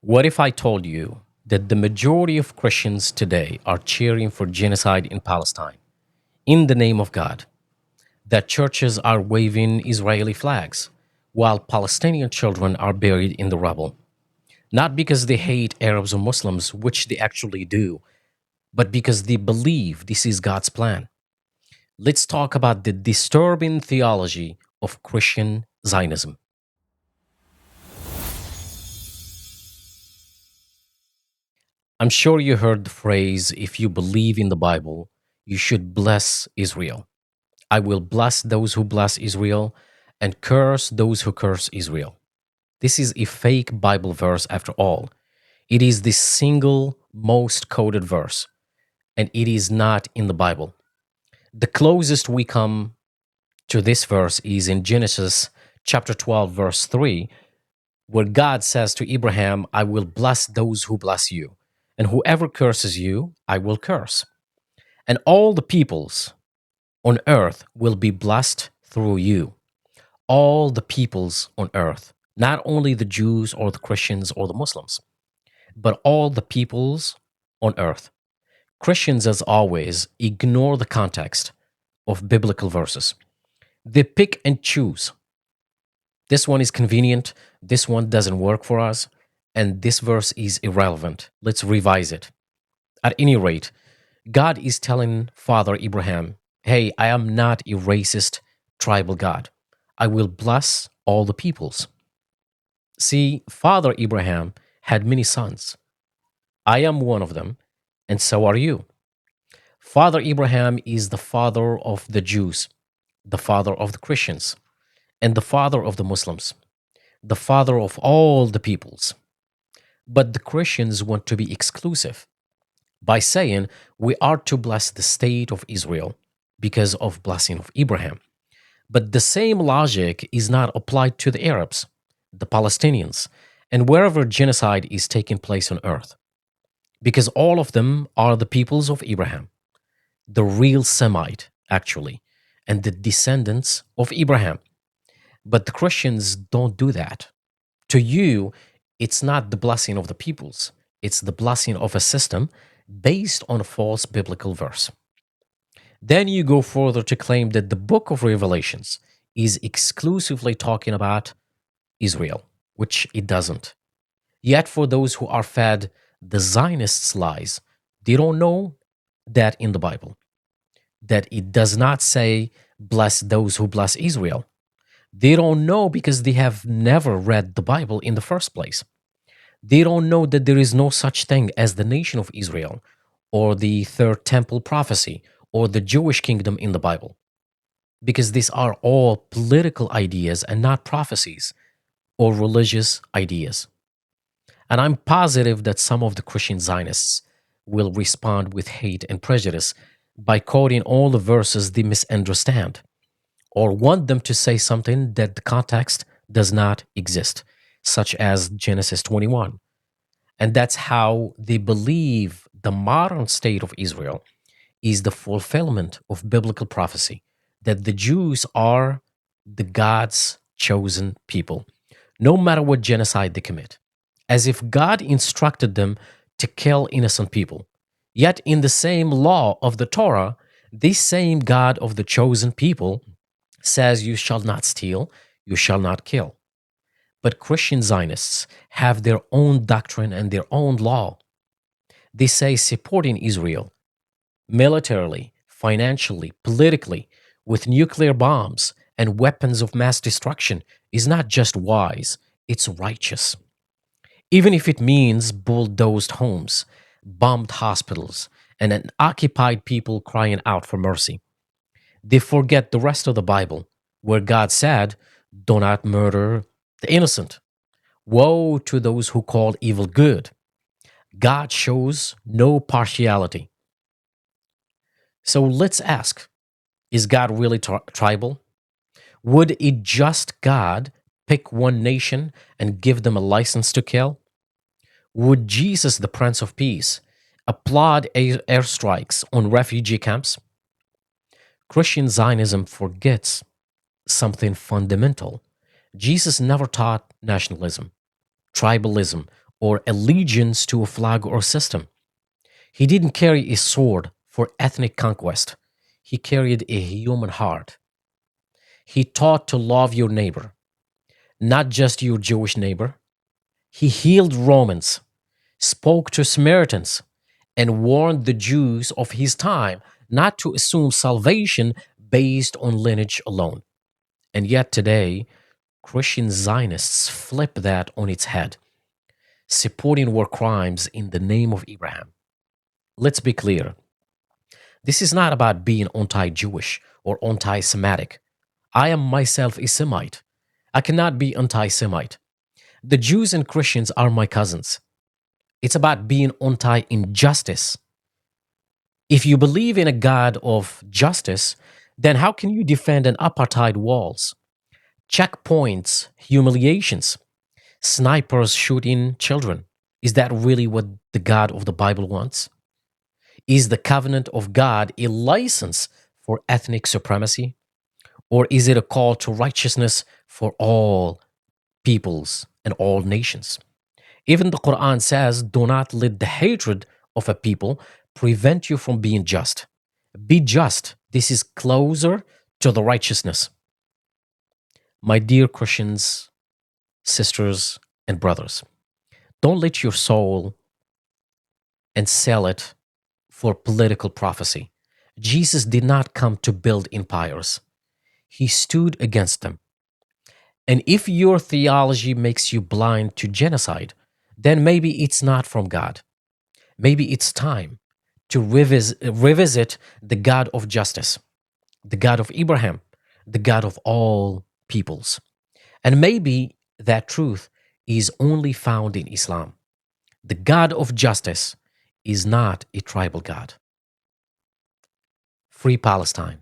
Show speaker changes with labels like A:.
A: What if I told you that the majority of Christians today are cheering for genocide in Palestine in the name of God? That churches are waving Israeli flags while Palestinian children are buried in the rubble? Not because they hate Arabs or Muslims, which they actually do, but because they believe this is God's plan. Let's talk about the disturbing theology of Christian Zionism. I'm sure you heard the phrase, if you believe in the Bible, you should bless Israel. I will bless those who bless Israel and curse those who curse Israel. This is a fake Bible verse after all. It is the single most quoted verse, and it is not in the Bible. The closest we come to this verse is in Genesis chapter 12, verse 3, where God says to Abraham, I will bless those who bless you, and whoever curses you, I will curse. And all the peoples on earth will be blessed through you. All the peoples on earth, not only the Jews or the Christians or the Muslims, but all the peoples on earth. Christians, as always, ignore the context of biblical verses. They pick and choose. This one is convenient, this one doesn't work for us, and this verse is irrelevant. Let's revise it. At any rate, God is telling Father Abraham, hey, I am not a racist tribal God. I will bless all the peoples. See, Father Abraham had many sons. I am one of them, and so are you. Father Abraham is the father of the Jews, the father of the Christians, and the father of the Muslims, the father of all the peoples. But the Christians want to be exclusive by saying we are to bless the state of Israel because of blessing of Abraham. But the same logic is not applied to the Arabs, the Palestinians, and wherever genocide is taking place on earth, because all of them are the peoples of Abraham, the real Semite, actually, and the descendants of Abraham. But the Christians don't do that. To you, it's not the blessing of the peoples, it's the blessing of a system based on a false biblical verse. Then you go further to claim that the book of Revelations is exclusively talking about Israel, which it doesn't. Yet, for those who are fed the Zionists' lies, they don't know that in the Bible, that it does not say, bless those who bless Israel. They don't know because they have never read the Bible in the first place. They don't know that there is no such thing as the nation of Israel or the third temple prophecy or the Jewish kingdom in the Bible, because these are all political ideas and not prophecies or religious ideas. And I'm positive that some of the Christian Zionists will respond with hate and prejudice by quoting all the verses they misunderstand or want them to say something that the context does not exist, such as Genesis 21. And that's how they believe the modern state of Israel is the fulfillment of biblical prophecy, that the Jews are the God's chosen people, no matter what genocide they commit, as if God instructed them to kill innocent people. Yet, in the same law of the Torah, this same God of the chosen people says, you shall not steal, you shall not kill. But Christian Zionists have their own doctrine and their own law. They say supporting Israel militarily, financially, politically, with nuclear bombs and weapons of mass destruction is not just wise, it's righteous. Even if it means bulldozed homes, bombed hospitals, and an occupied people crying out for mercy. They forget the rest of the Bible, where God said, do not murder the innocent. Woe to those who call evil good. God shows no partiality. So let's ask, is God really tribal? Would a just God pick one nation and give them a license to kill? Would Jesus, the Prince of Peace, applaud airstrikes on refugee camps? Christian Zionism forgets something fundamental. Jesus never taught nationalism, tribalism, or allegiance to a flag or system. He didn't carry a sword for ethnic conquest. He carried a human heart. He taught to love your neighbor, not just your Jewish neighbor. He healed Romans, spoke to Samaritans, and warned the Jews of his time not to assume salvation based on lineage alone. And yet today, Christian Zionists flip that on its head, supporting war crimes in the name of Abraham. Let's be clear. This is not about being anti Jewish or anti Semitic. I am myself a Semite. I cannot be anti Semite. The Jews and Christians are my cousins. It's about being anti injustice. If you believe in a God of justice, then how can you defend an apartheid walls, checkpoints, humiliations, snipers shooting children? Is that really what the God of the Bible wants? Is the covenant of God a license for ethnic supremacy? Or is it a call to righteousness for all peoples and all nations? Even the Quran says, do not let the hatred of a people prevent you from being just. Be just. This is closer to the righteousness. My dear Christians, sisters, and brothers, don't let your soul and sell it for political prophecy. Jesus did not come to build empires. He stood against them. And if your theology makes you blind to genocide, then maybe it's not from God. Maybe it's time to revisit the God of justice, the God of Abraham, the God of all peoples. And maybe that truth is only found in Islam. The God of justice is not a tribal God. Free Palestine.